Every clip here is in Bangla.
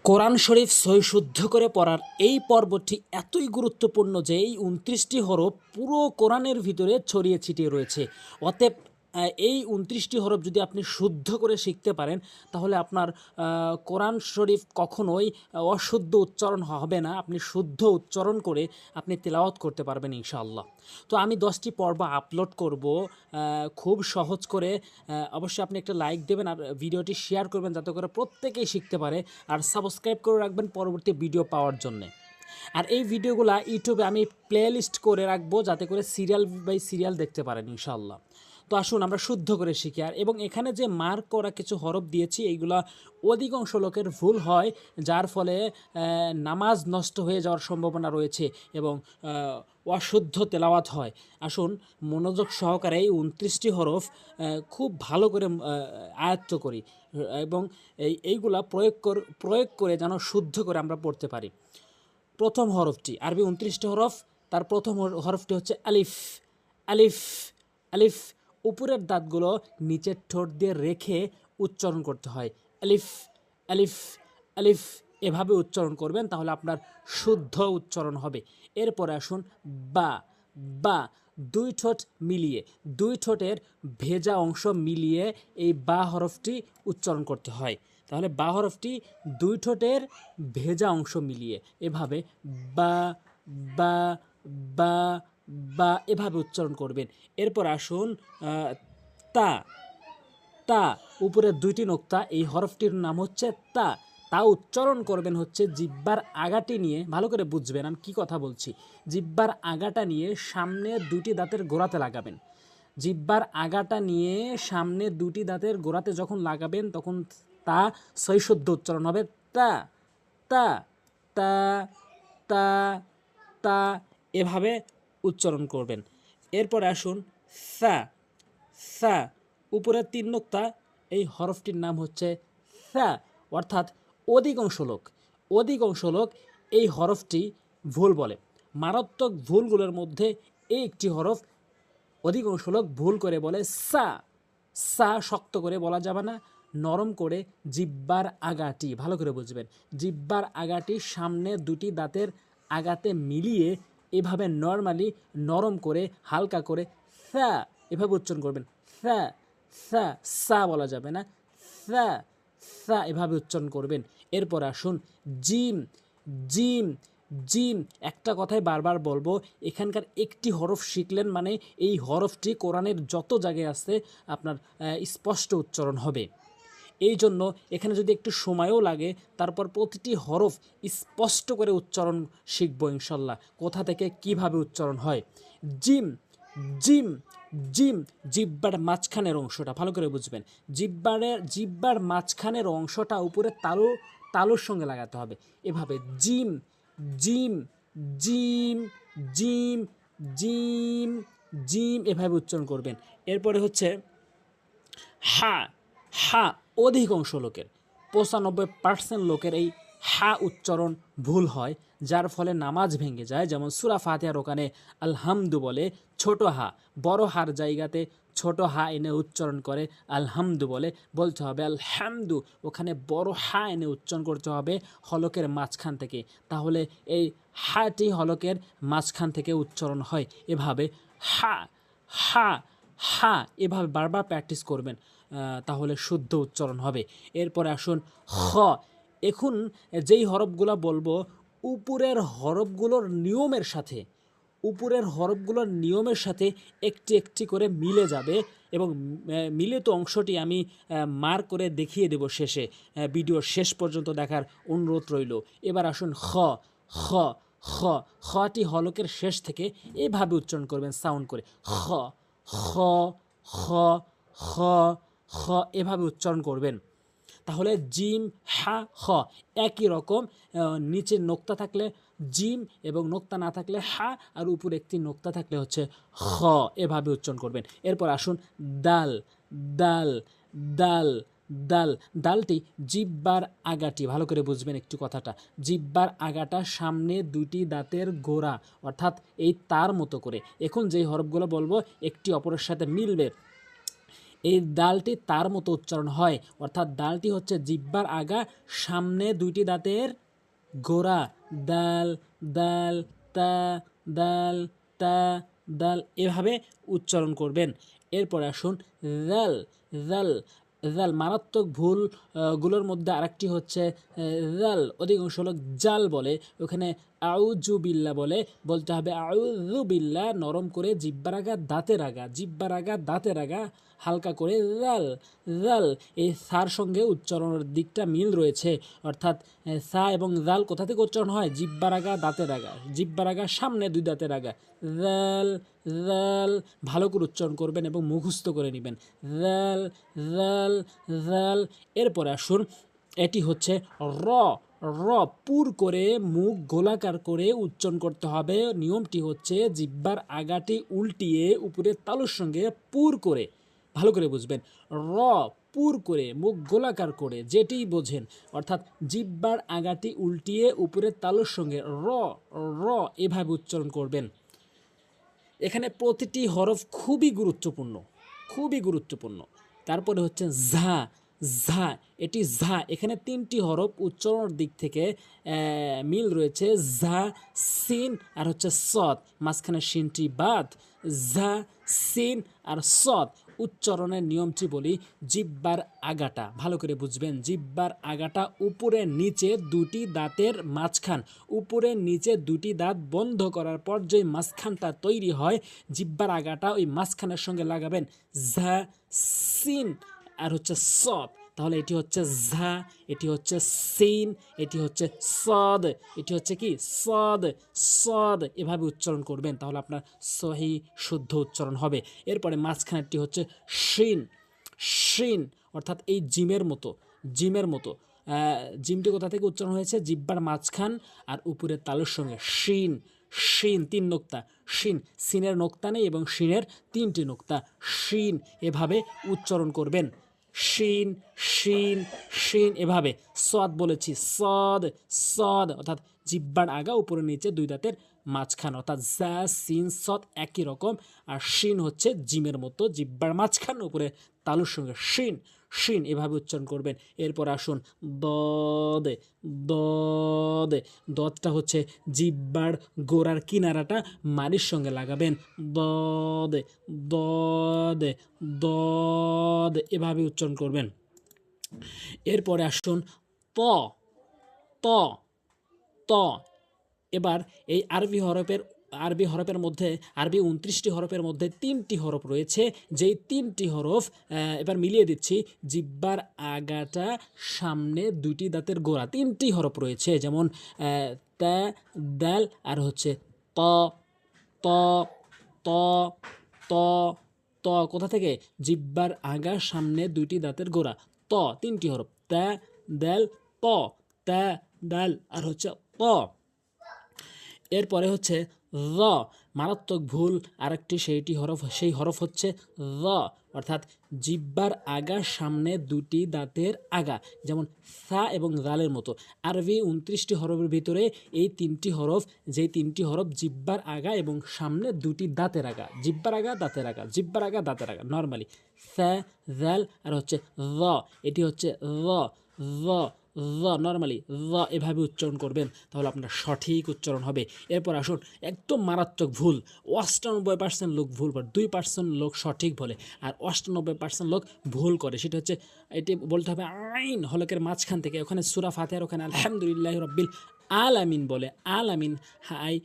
কোরআন শরীফ সহি শুদ্ধ করে পড়ার এই পর্বটি এতই গুরুত্বপূর্ণ যে এই ২৯টি হরফ পুরো কোরআনের ভিতরে ছড়িয়ে ছিটিয়ে রয়েছে। অতএব এই ২৯টি হরফ যদি আপনি শুদ্ধ করে শিখতে পারেন তাহলে আপনার কোরআন শরীফ কখনোই অশুদ্ধ উচ্চারণ হবে না। আপনি শুদ্ধ উচ্চারণ করে আপনি তেলাওয়াত করতে পারবেন ইনশাআল্লাহ। তো আমি 10টি পর্ব আপলোড করব খুব সহজ করে। অবশ্যই আপনি একটা লাইক দেবেন আর ভিডিওটি শেয়ার করবেন যাতে করে প্রত্যেকেই শিখতে পারে, আর সাবস্ক্রাইব করে রাখবেন পরবর্তী ভিডিও পাওয়ার জন্যে। আর এই ভিডিওগুলো ইউটিউবে আমি প্লে লিস্ট করে রাখবো যাতে করে সিরিয়াল বাই সিরিয়াল দেখতে পারেন ইনশাআল্লাহ। তো আসুন আমরা শুদ্ধ করে শিখি। আর এবং এখানে যে মার্ক করা কিছু হরফ দিয়েছি এইগুলা অধিকাংশ লোকের ভুল হয়, যার ফলে নামাজ নষ্ট হয়ে যাওয়ার সম্ভাবনা রয়েছে এবং অশুদ্ধ তেলাওয়াত হয়। আসুন মনোযোগ সহকারে এই ২৯টি হরফ খুব ভালো করে আয়ত্ত করি এবং এইগুলা প্রয়োগ করে যেন শুদ্ধ করে আমরা পড়তে পারি। প্রথম হরফটি আরবি ২৯টি হরফ, তার প্রথম হরফটি হচ্ছে আলিফ। আলিফ আলিফ উপরের দাঁতগুলো নিচের ঠোঁট দিয়ে রেখে উচ্চারণ করতে হয়। আলিফ আলিফ আলিফ এভাবে উচ্চারণ করবেন তাহলে আপনার শুদ্ধ উচ্চারণ হবে। এরপরে আসুন বা। বা দুই ঠোঁট মিলিয়ে, দুই ঠোঁটের ভেজা অংশ মিলিয়ে এই বা হরফটি উচ্চারণ করতে হয়। তাহলে বা হরফটি দুই ঠোঁটের ভেজা অংশ মিলিয়ে এভাবে বা বা বা বা এভাবে উচ্চারণ করবেন। এরপর আসুন তা। তা উপরের দুইটি নোক্তা, এই হরফটির নাম হচ্ছে তা। তা উচ্চারণ করবেন হচ্ছে জিহ্বার আগাটি নিয়ে। ভালো করে বুঝবেন আমি কী কথা বলছি। জিহ্বার আগাটা নিয়ে সামনে দুটি দাঁতের গোড়াতে লাগাবেন। জিহ্বার আগাটা নিয়ে সামনে দুটি দাঁতের গোড়াতে যখন লাগাবেন তখন তা সহিশুদ্ধ উচ্চারণ হবে। তা তা তা তা তা এভাবে উচ্চারণ করবেন। এরপরে আসুন সা। সা উপরের তিন নোক্তা, এই হরফটির নাম হচ্ছে সা। অর্থাৎ অধিকাংশ লোক এই হরফটি ভুল বলে। মারাত্মক ভুলগুলোর মধ্যে এই একটি হরফ অধিকাংশ লোক ভুল করে বলে সা। সা শক্ত করে বলা যাবে না, নরম করে জিহ্বার আগাটি, ভালো করে বুঝবেন, জিহ্বার আগাটি সামনে দুটি দাঁতের আগাতে মিলিয়ে এভাবে নরমালি নরম করে হালকা করে সা এভাবে উচ্চারণ করবেন। সা সা সা বলা যাবে না, সা সা এভাবে উচ্চারণ করবেন। এরপর আসুন জিম। জিম জিম একটা কথাই বারবার বলবো, এখানকার একটি হরফ শিখলেন মানে এই হরফটি কোরআনের যত জায়গায় আছে আপনার স্পষ্ট উচ্চারণ হবে। এই জন্য এখানে যদি একটু সময়ও লাগে তারপর প্রতিটি হরফ স্পষ্ট করে উচ্চারণ শিখবো ইনশাল্লাহ, কোথা থেকে কিভাবে উচ্চারণ হয়। জিম জিম জিম জিহ্বার মাঝখানের অংশটা ভালো করে বুঝবেন। জিহ্বার মাঝখানের অংশটা উপরে তালুর সঙ্গে লাগাতে হবে এভাবে। Gym gym gym gym gym gym এভাবে উচ্চারণ করবেন। এরপরে হচ্ছে হা। হা অধিকাংশ লোকের ৯৫% লোকের এই হা উচ্চারণ ভুল হয়, যার ফলে নামাজ ভেঙে যায়। যেমন সূরা ফাতিহার ওখানে আলহামদু বলে ছোট হা, বড় হার জায়গাতে ছোট হা এনে উচ্চারণ করে আলহামদু বলতে হবে আলহামদু, ওখানে বড় হা এনে উচ্চারণ করতে হবে হলকের মাঝখান থেকে। তাহলে এই হাটি হলকের মাঝখান থেকে উচ্চারণ হয় এভাবে হা হা হা এভাবে বারবার প্র্যাকটিস করবেন, তাহলে শুদ্ধ উচ্চারণ হবে। এরপরে আসুন খ। এখন যেই হরফগুলো বলবো উপরের হরফগুলোর নিয়মের সাথে একটি একটি করে মিলে যাবে এবং মিলিত অংশটি আমি মার্ক করে দেখিয়ে দেব শেষে। ভিডিওর শেষ পর্যন্ত দেখার অনুরোধ রইল। এবার আসুন খ। খ খ খটি হলকের শেষ থেকে এভাবে উচ্চারণ করবেন সাউন্ড করে খ খ খ খ খ এভাবে উচ্চারণ করবেন। তাহলে জিম হা খ একই রকম, নিচে নোক্তা থাকলে জিম এবং নোক্তা না থাকলে হা, আর উপরে একটি নোক্তা থাকলে হচ্ছে খ, এভাবে উচ্চারণ করবেন। এরপর আসুন দাল। দাল দাল দাল দালটি জিহ্বার আগাটি, ভালো করে বুঝবেন একটু কথাটা, জিহ্বার আগাটা সামনে দুটি দাঁতের গোড়া, অর্থাৎ এই তার মতো করে। এখন যেই হরফগুলো বলবো একটি অপরের সাথে মিলবে, এই দালটি তার মতো উচ্চারণ হয়, অর্থাৎ দালটি হচ্ছে জিহ্বার আগা, সামনে দুইটি দাঁতের গোড়া। দাল, দাল, তা, দাল, তা, দাল, এভাবে উচ্চারণ করবেন। এরপরে আসুন জাল, জাল, জাল। মারাত্মক ভুল গুলোর মধ্যে আরেকটি হচ্ছে জাল, অধিকাংশ লোক জাল বলে, ওখানে আউযু বিল্লাহ বলে, বলতে হবে আউযু বিল্লাহ, নরম করে জিহ্বার আগা দাঁতের আগা, জিহ্বার আগা দাঁতের আগা হালকা করে জাল, জাল। এই সার সঙ্গে উচ্চারণের দিকটা মিল রয়েছে, অর্থাৎ সা এবং জাল কোথা থেকে উচ্চারণ হয়? জিহ্বার আগা দাঁতের আগা, জিহ্বার আগা সামনে দুই দাঁতের আগা। জাল, জাল, ভালো করে উচ্চারণ করবেন এবং মুখস্থ করে নেবেন। জাল, জাল, জাল। এরপরে আসুন, এটি হচ্ছে র, র। পুর করে মুখ গোলাকার করে উচ্চারণ করতে হবে। নিয়মটি হচ্ছে জিহ্বার আগাটি উল্টিয়ে উপরের তালুর সঙ্গে পুর করে, ভালো করে বুঝবেন, র, পুর করে মুখ গোলাকার করে, যেটি বোঝেন, অর্থাৎ জিহ্বার আগাটি উল্টিয়ে উপরের তালুর সঙ্গে র, র, এভাবে উচ্চারণ করবেন। এখানে প্রতিটি হরফ খুবই গুরুত্বপূর্ণ, খুবই গুরুত্বপূর্ণ। তারপরে হচ্ছে ঝা, ঝা, এটি ঝা। এখানে তিনটি হরফ উচ্চারণের দিক থেকে মিল রয়েছে। ঝা, সিন আর হচ্ছে সদ, মাঝখানে সিনটি বাদ। ঝা, সিন আর সদ। উচ্চারণের নিয়মটি বলি, জিহ্বার আগাটা ভালো করে বুঝবেন, জিহ্বার আগাটা উপরে নিচে দুটি দাঁতের মাঝখান, উপরে নিচে দুটি দাঁত বন্ধ করার পর যে মাঝখানটা তৈরি হয়, জিহ্বার আগাটা ওই মাঝখানের সঙ্গে লাগাবেন। ঝা, সিন আর হচ্ছে সদ। তাহলে এটি হচ্ছে ঝা, এটি হচ্ছে সিন, এটি হচ্ছে সদ, এটি হচ্ছে কি সদ, সদ। এভাবে উচ্চারণ করবেন, তাহলে আপনার সহি শুদ্ধ উচ্চারণ হবে। এরপরে মাঝখানেরটি হচ্ছে শিন, শিন, অর্থাৎ এই জিমের মতো, জিমের মতো। জিমটি কোথা থেকে উচ্চারণ হয়েছে? জিহ্বার মাঝখান আর উপরের তালুর সঙ্গে। শিন, শিন, তিন নোক্তা, শিন, সিনের নোক্তা নেই এবং শিনের তিনটি নোক্তা। শিন, এভাবে উচ্চারণ করবেন। শিন, শিন, শিন, এভাবে। সদ বলেছি, সদ, সদ, অর্থাৎ জিহ্বার আগা উপরে নিচে দুই দাঁতের মাঝখান, অর্থাৎ জা, সিন, সদ একই রকম। আর শিন হচ্ছে জিমের মতো, জিহ্বার মাঝখান উপরে তালুর সঙ্গে। শিন, শিন, এভাবে উচ্চারণ করবেন। এরপর আসুন দদ, দদ। দদটা হচ্ছে জিহ্বার গোড়ার কিনারাটা মাড়ির সঙ্গে লাগাবেন। দদ, দদ, দদ, এভাবে উচ্চারণ করবেন। এরপরে আসুন ত, ত, ত। এবার এই আরবি হরফের মধ্যে, আরবি 29টি হরফের মধ্যে 3টি হরফ রয়েছে, যেই 3টি হরফ এবার মিলিয়ে দিচ্ছি। জিহ্বার আগাটা সামনে দুইটি দাঁতের গোড়া, 3টি হরফ রয়েছে, যেমন তা, দাল আর হচ্ছে ত, ত, ত, ত, ত। কোথা থেকে? জিহ্বার আগা সামনে দুইটি দাঁতের গোড়া, ত, 3টি হরফ, তা, দাল, ত, তা, দাল আর হচ্ছে ত। এরপরে হচ্ছে র, মারাত্মক ভুল আরেকটি, সেই হরফ হচ্ছে র, অর্থাৎ জিহ্বার আগা সামনে দুটি দাঁতের আগা, যেমন সা এবং জালের মতো। আরবি 29টি হরফের ভিতরে এই 3টি হরফ, যেই 3টি হরফ জিহ্বার আগা এবং সামনে দুটি দাঁতের আগা, জিহ্বার আগা দাঁতের আগা, জিহ্বার আগা দাঁতের আগা, নর্মালি সা, জাল আর হচ্ছে র, এটি হচ্ছে র, র, র, নর্মালি র, এভাবে উচ্চারণ করবেন, তাহলে আপনার সঠিক উচ্চারণ হবে। এরপর আসুন, একদম মারাত্মক ভুল, 98% লোক ভুল করে, 2% লোক সঠিক বলে, আর 98% লোক ভুল করে। সেটা হচ্ছে, এটি বলতে হবে আইন, হলকের মাঝখান থেকে, ওখানে সূরা ফাতিহার ওখানে আলহামদুলিল্লাহি রাব্বিল আলামিন বলে, আলামিন, হাই,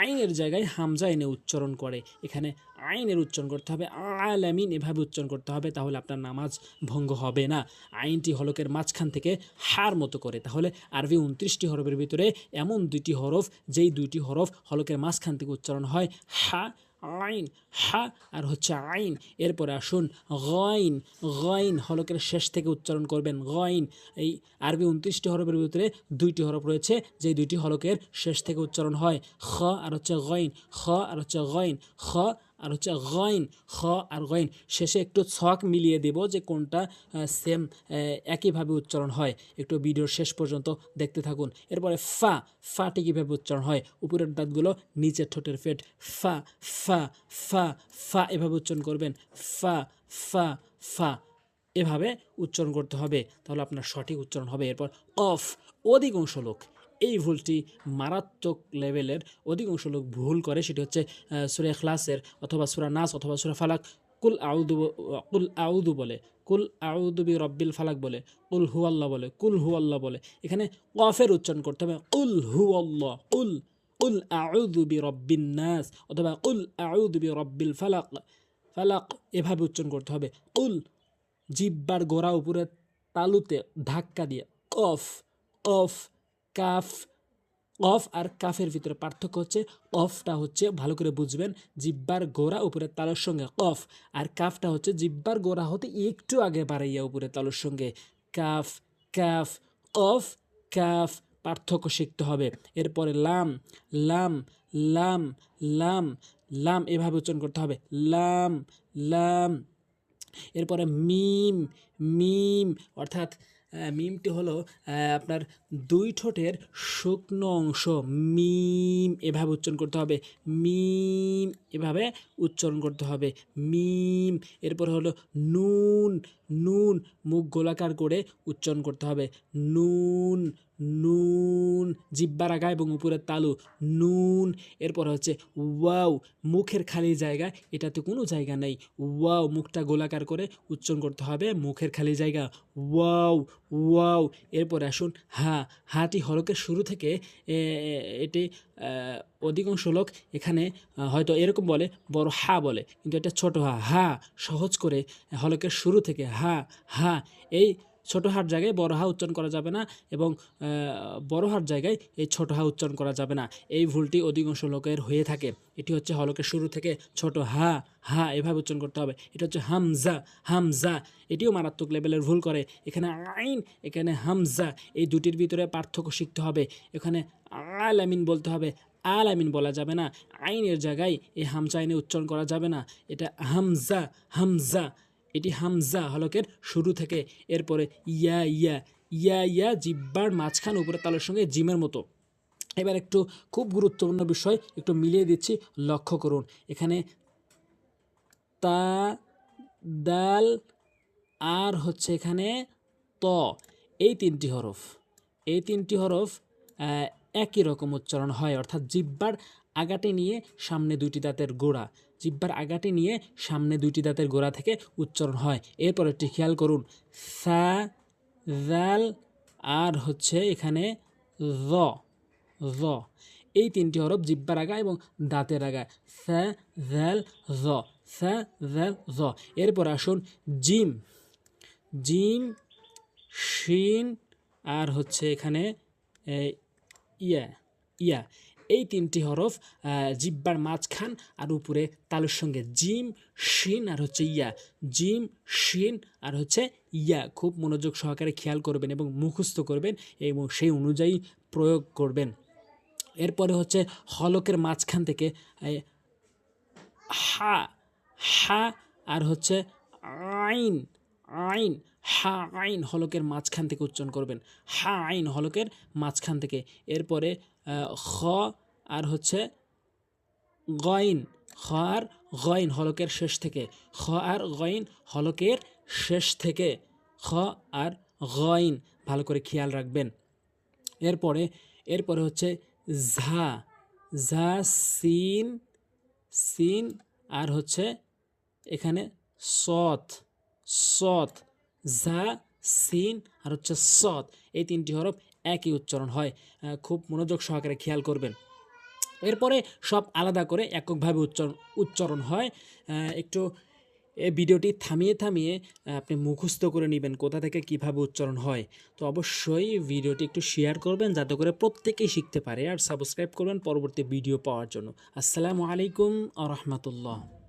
আইনের জায়গায় হামজা এনে উচ্চারণ করে, এখানে আইনের উচ্চারণ করতে হবে আলামিন, এভাবে উচ্চারণ করতে হবে, তাহলে আপনার নামাজ ভঙ্গ হবে না। আইনটি হলকের মাঝখান থেকে হার মতো করে। তাহলে আরবি 29টি হরফের ভিতরে এমন দুইটি হরফ, যেই দুইটি হরফ হলকের মাঝখান থেকে উচ্চারণ হয়, হা, আইন, হা আর হচ্ছে আইন। এরপরে আসুন গইন, গইন, হলকের শেষ থেকে উচ্চারণ করবেন, গইন। এই আরবি 29টি হরফের ভিতরে দুইটি হরফ রয়েছে, যেই দুইটি হলকের শেষ থেকে উচ্চারণ হয়, খ আর হচ্ছে গইন, খ আর হচ্ছে গইন, খ আর হচ্ছে গইন, খ আর গইন, শেষে একটু ছক মিলিয়ে দেব যে কোনটা সেম একইভাবে উচ্চারণ হয়। একটু ভিডিওর শেষ পর্যন্ত দেখতে থাকুন। এরপরে ফা, ফাটি কীভাবে উচ্চারণ হয়, উপরের দাঁতগুলো নিচের ঠোঁটের ফেট, ফা ফা ফা ফা এভাবে উচ্চারণ করবেন, ফা ফা ফা এভাবে উচ্চারণ করতে হবে, তাহলে আপনার সঠিক উচ্চারণ হবে। এরপর কফ, অধিকাংশ লোক এই ভুলটি মারাত্মক লেভেলের, অধিকাংশ লোক ভুল করে, সেটি হচ্ছে সূরা ইখলাসের অথবা সূরা নাস অথবা সূরা ফালাক কুল আউদু বলে, কুল আউদু বি রব্বিল ফালাক বলে, কুল হু আল্লাহ বলে, কুল হু আল্লাহ বলে। এখানে কফের উচ্চারণ করতে হবে কুল হু আল্লাহ, কুল কুল আউদু বি রব্বিন নাস অথবা কুল আউদু বি রব্বিল ফালাক, ফালাক এভাবে উচ্চারণ করতে হবে। কুল, জিব্বার গোড়া উপরে তালুতে ধাক্কা দিয়ে কফ, কফ, কাফ। কফ আর কাফের ভিতরে পার্থক্য হচ্ছে, কফটা হচ্ছে ভালো করে বুঝবেন জিব্বার গোড়া উপরে তালুর সঙ্গে কফ, আর কাফটা হচ্ছে জিব্বার গোড়া হতে একটু আগে বাড়াইয়া উপরে তালুর সঙ্গে কাফ, কাফ, কফ, কাফ, পার্থক্য শিখতে হবে। এরপরে লাম, লাম, লাম, লাম, লাম এভাবে উচ্চারণ করতে হবে, লাম, লাম। এরপরে মিম, মিম, অর্থাৎ মিমটি হলো আপনার দুই ঠোঁটের শুকনো অংশ, মিম এভাবে উচ্চারণ করতে হবে, মিম এভাবে উচ্চারণ করতে হবে, মিম। এরপরে হলো নুন, নুন মুখ গোলাকার করে উচ্চারণ করতে হবে, নুন, নুন জিব্বার আগা এবং উপরের তালু, নুন। এরপরে হচ্ছে ওয়াও, মুখের খালি জায়গা, এটাতে কোনো জায়গা নেই, ওয়াও মুখটা গোলাকার করে উচ্চারণ করতে হবে, মুখের খালি জায়গা, ওয়াও, ওয়াও। এরপরে আসুন হা, হাটি হরকের শুরু থেকে এটি অধিকাংশ লোক এখানে হয়তো এরকম বলে, বড় হা বলে, কিন্তু এটা ছোট হা, হা সহজ করে হলকের শুরু থেকে হা, হা, এই ছোট হার জায়গায় বড় হা উচ্চারণ করা যাবে না, এবং বড় হার জায়গায় এই ছোট হা উচ্চারণ করা যাবে না। এই ভুলটি অধিকাংশ লোকের হয়ে থাকে। এটি হচ্ছে হলকের শুরু থেকে ছোট হা, হা এভাবে উচ্চারণ করতে হবে। এটা হচ্ছে হামজা, হামজা, এটিও মারাত্মক লেভেলের ভুল করে। এখানে আইন, এখানে হামজা, এই দুটির ভিতরে পার্থক্য শিখতে হবে। এখানে আলামিন বলতে হবে, আলামিন বলা যাবে না, আইনের জায়গায় এই হামজা আইনে উচ্চারণ করা যাবে না, এটা হামজা, হামজা, এটি হামজা হলকের শুরু থেকে। এরপরে ইয়া, ইয়া, ইয়া, ইয়া জিব্বার মাঝখান উপরে তালের সঙ্গে জিমের মতো। এবার একটু খুব গুরুত্বপূর্ণ বিষয় একটু মিলিয়ে দিচ্ছি, লক্ষ্য করুন। এখানে তা, দাল আর হচ্ছে এখানে ত, এই তিনটি হরফ, এই তিনটি হরফ একই রকম উচ্চারণ হয়, অর্থাৎ জিব্বার আগাটে নিয়ে সামনে দুইটি দাঁতের গোড়া, জিব্বার আগাটে নিয়ে সামনে দুইটি দাঁতের গোড়া থেকে উচ্চারণ হয়। এরপর একটি খেয়াল করুন, সা, জাল আর হচ্ছে এখানে জ, জ, এই তিনটি হরফ জিব্বার আগা এবং দাঁতের আগা, সা, জাল, জ, সা, জাল, জ। এরপর আসুন জিম, জিম, শিন আর হচ্ছে এখানে ইয়া, ইয়া, এই তিনটি হরফ জিব্বার মাঝখান আর উপরে তালুর সঙ্গে, জিম, শিন আর হচ্ছে ইয়া, জিম, শিন আর হচ্ছে ইয়া। খুব মনোযোগ সহকারে খেয়াল করবেন এবং মুখস্থ করবেন এবং সেই অনুযায়ী প্রয়োগ করবেন। এরপরে হচ্ছে হলকের মাঝখান থেকে হা, হা আর হচ্ছে আইন, আইন, হা আইন হলকের মাঝখান থেকে উচ্চারণ করবেন, হা আইন হলকের মাঝখান থেকে। এরপরে খ আর হচ্ছে গইন, খ আর গইন হলকের শেষ থেকে, খ আর গইন হলকের শেষ থেকে, খ আর গইন ভালো করে খেয়াল রাখবেন। এরপরে এরপরে হচ্ছে ঝা, ঝা, সিন, সিন আর হচ্ছে এখানে সৎ, সৎ, ঝা, সিন আর হচ্ছে সৎ, এই তিনটি হরফ একই উচ্চারণ হয়, খুব মনোযোগ সহকারে খেয়াল করবেন। এরপরে সব আলাদা করে এককভাবে উচ্চারণ হয়। একটু এই ভিডিওটি থামিয়ে থামিয়ে আপনি মুখস্থ করে নেবেন কোথা থেকে কিভাবে উচ্চারণ হয়। তো অবশ্যই ভিডিওটি একটু শেয়ার করবেন যাতে করে প্রত্যেকেই শিখতে পারে, আর সাবস্ক্রাইব করবেন পরবর্তী ভিডিও পাওয়ার জন্য। আসসালামু আলাইকুম আ রহমতুল্লাহ।